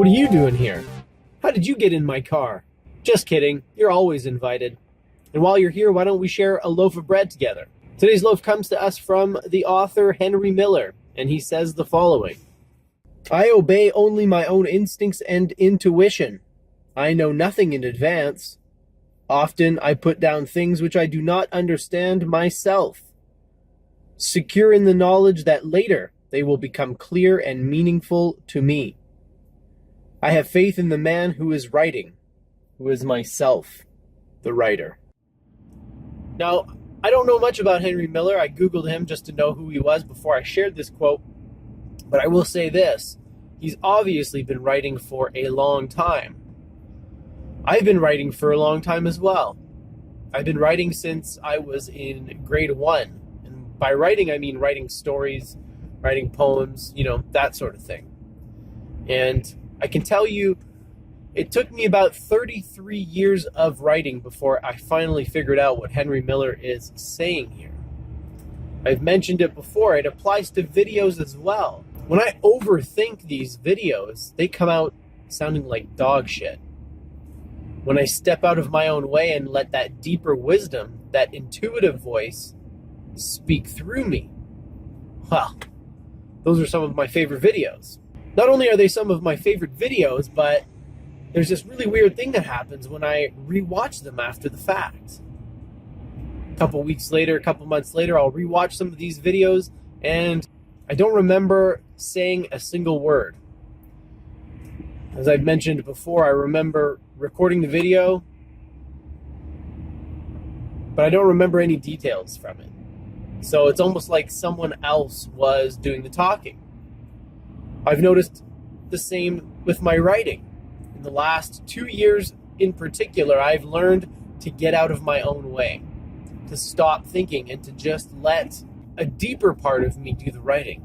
What are you doing here? How did you get in my car? Just kidding. You're always invited. And while you're here, why don't we share a loaf of bread together? Today's loaf comes to us from the author Henry Miller, and he says the following. I obey only my own instincts and intuition. I know nothing in advance. Often I put down things which I do not understand myself, secure in the knowledge that later they will become clear and meaningful to me. I have faith in the man who is writing, who is myself, the writer. Now, I don't know much about Henry Miller. I Googled him just to know who he was before I shared this quote. But I will say this. He's obviously been writing for a long time. I've been writing for a long time as well. I've been writing since I was in grade 1. And by writing, I mean writing stories, writing poems, that sort of thing. And I can tell you, it took me about 33 years of writing before I finally figured out what Henry Miller is saying here. I've mentioned it before. It applies to videos as well. When I overthink these videos, they come out sounding like dog shit. When I step out of my own way and let that deeper wisdom, that intuitive voice, speak through me, well, those are some of my favorite videos. Not only are they some of my favorite videos, but there's this really weird thing that happens when I rewatch them after the fact. A couple weeks later, a couple months later, I'll rewatch some of these videos, and I don't remember saying a single word. As I've mentioned before, I remember recording the video, but I don't remember any details from it. So it's almost like someone else was doing the talking. I've noticed the same with my writing. In the last 2 years in particular, I've learned to get out of my own way, to stop thinking and to just let a deeper part of me do the writing.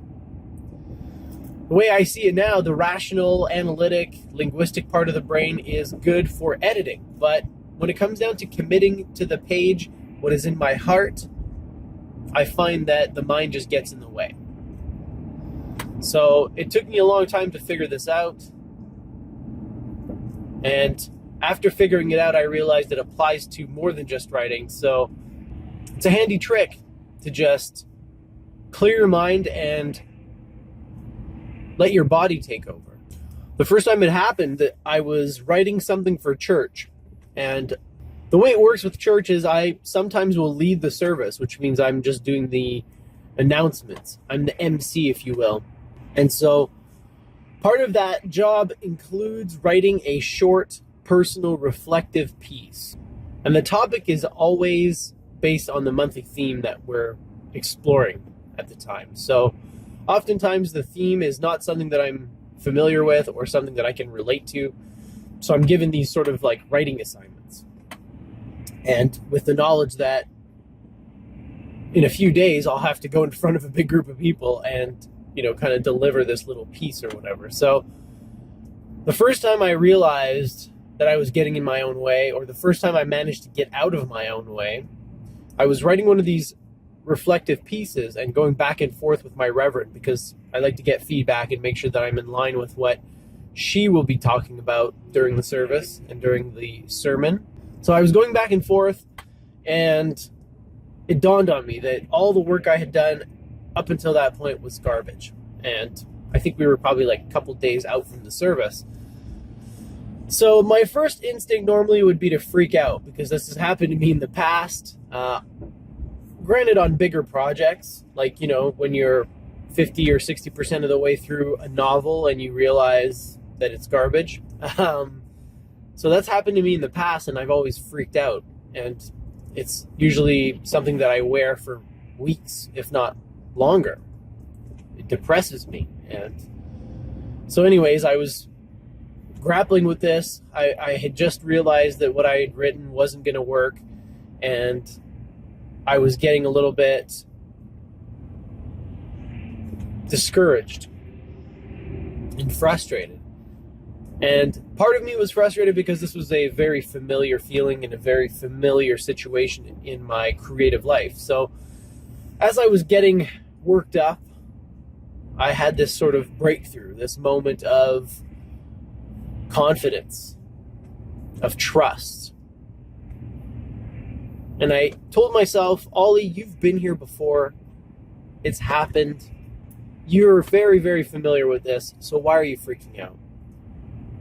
The way I see it now, the rational, analytic, linguistic part of the brain is good for editing. But when it comes down to committing to the page what is in my heart, I find that the mind just gets in the way. So it took me a long time to figure this out. And after figuring it out, I realized it applies to more than just writing. So it's a handy trick to just clear your mind and let your body take over. The first time it happened, I was writing something for church. And the way it works with church is I sometimes will lead the service, which means I'm just doing the announcements. I'm the MC, if you will. And so part of that job includes writing a short, personal, reflective piece. And the topic is always based on the monthly theme that we're exploring at the time. So oftentimes the theme is not something that I'm familiar with or something that I can relate to. So I'm given these sort of like writing assignments. And with the knowledge that in a few days I'll have to go in front of a big group of people and kind of deliver this little piece or whatever. So the first time I realized that I was getting in my own way, or the first time I managed to get out of my own way, I was writing one of these reflective pieces and going back and forth with my reverend, because I like to get feedback and make sure that I'm in line with what she will be talking about during the service and during the sermon. So I was going back and forth, and it dawned on me that all the work I had done up until that point was garbage. And I think we were probably like a couple days out from the service. So my first instinct normally would be to freak out, because this has happened to me in the past. Granted, on bigger projects, like, when you're 50 or 60% of the way through a novel and you realize that it's garbage. So that's happened to me in the past, and I've always freaked out. And it's usually something that I wear for weeks, if not longer. It depresses me. And so anyways, I was grappling with this. I had just realized that what I had written wasn't going to work, and I was getting a little bit discouraged and frustrated. And part of me was frustrated because this was a very familiar feeling and a very familiar situation in my creative life. So as I was getting worked up, I had this sort of breakthrough, this moment of confidence, of trust. And I told myself, Ollie, you've been here before. It's happened. You're very, very familiar with this, so why are you freaking out?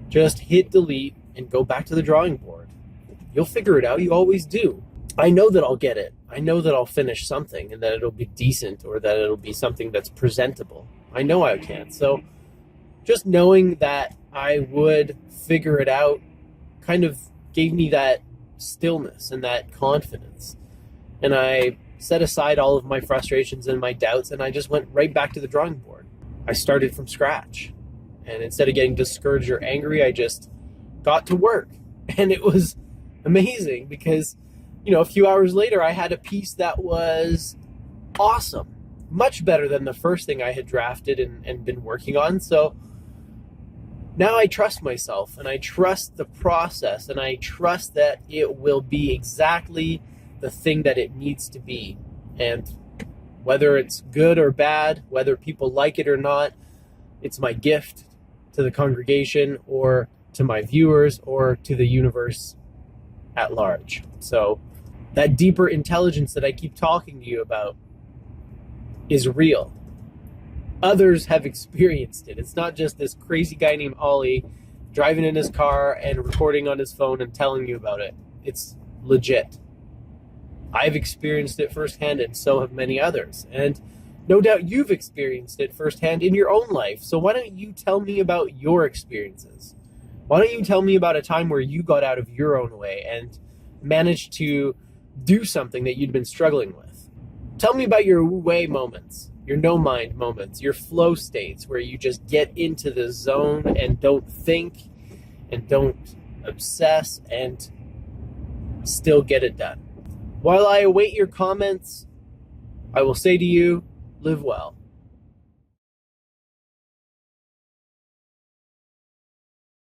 Just hit delete and go back to the drawing board. You'll figure it out. You always do. I know that I'll get it. I know that I'll finish something and that it'll be decent or that it'll be something that's presentable. I know I can. So just knowing that I would figure it out kind of gave me that stillness and that confidence. And I set aside all of my frustrations and my doubts, and I just went right back to the drawing board. I started from scratch. And instead of getting discouraged or angry, I just got to work. And it was amazing because, a few hours later, I had a piece that was awesome. Much better than the first thing I had drafted and been working on. So now I trust myself and I trust the process and I trust that it will be exactly the thing that it needs to be. And whether it's good or bad, whether people like it or not, it's my gift to the congregation or to my viewers or to the universe at large. So that deeper intelligence that I keep talking to you about is real. Others have experienced it. It's not just this crazy guy named Ollie driving in his car and recording on his phone and telling you about it. It's legit. I've experienced it firsthand, and so have many others. And no doubt you've experienced it firsthand in your own life. So why don't you tell me about your experiences? Why don't you tell me about a time where you got out of your own way and managed to do something that you'd been struggling with? Tell me about your way moments, your no mind moments, your flow states where you just get into the zone and don't think and don't obsess and still get it done. While I await your comments, I will say to you, live well.